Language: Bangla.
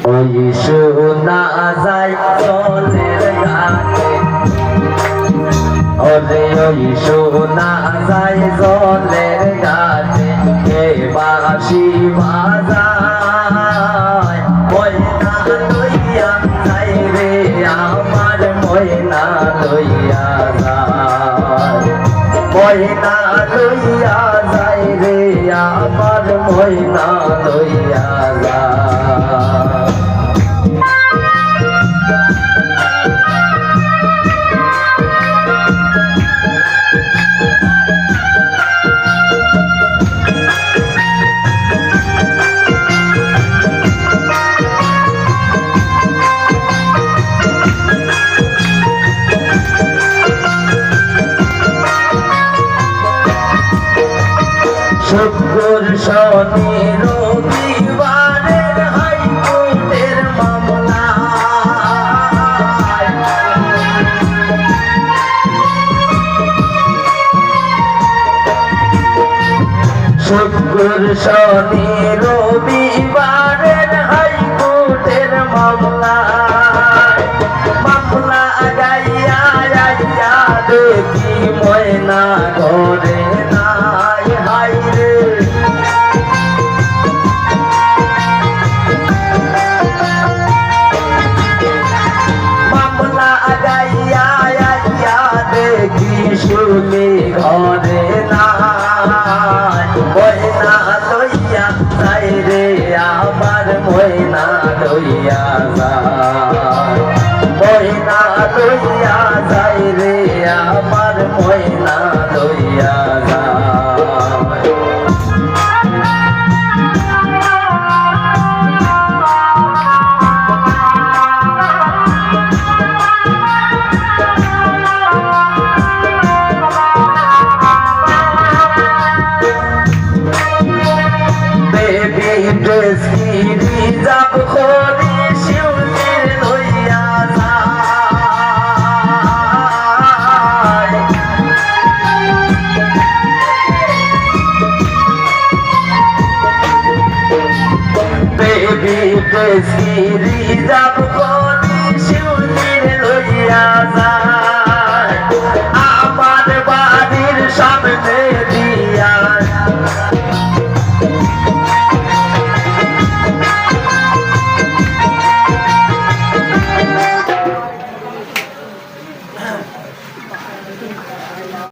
ওই শোনা যায় জলের ঘাটে, ওরে ওই শোনা যায় জলের ঘাটে, কে বাঁশি বাজায় ময়না লইয়া যায় রে আমার ময়না লইয়া যায়, ময়না লইয়া যায় রে আমার ময়না লইয়া যায়। শুক্র শনি রবিবারের হাইকোর্টের মামলা, শুক্র শনি রবিবারের হাইকোর্টের মামলা, মামলা গাইয়া গাইয়া দেখি ময়না ঘরে নাই, হাই রে মামলা গাইয়া গাইয়া দেখি শুনি ঘরে নাই, ময়না লইয়া যায় রে আমার ময়না লইয়া যায়, ময়না লইয়া যায় রে আমার ময়না লইয়া যায়। বেবি ড্রেস কি রিজার্ভ করে শিউলির লইয়া যায়, বেবি ড্রেস কি রিজার্ভ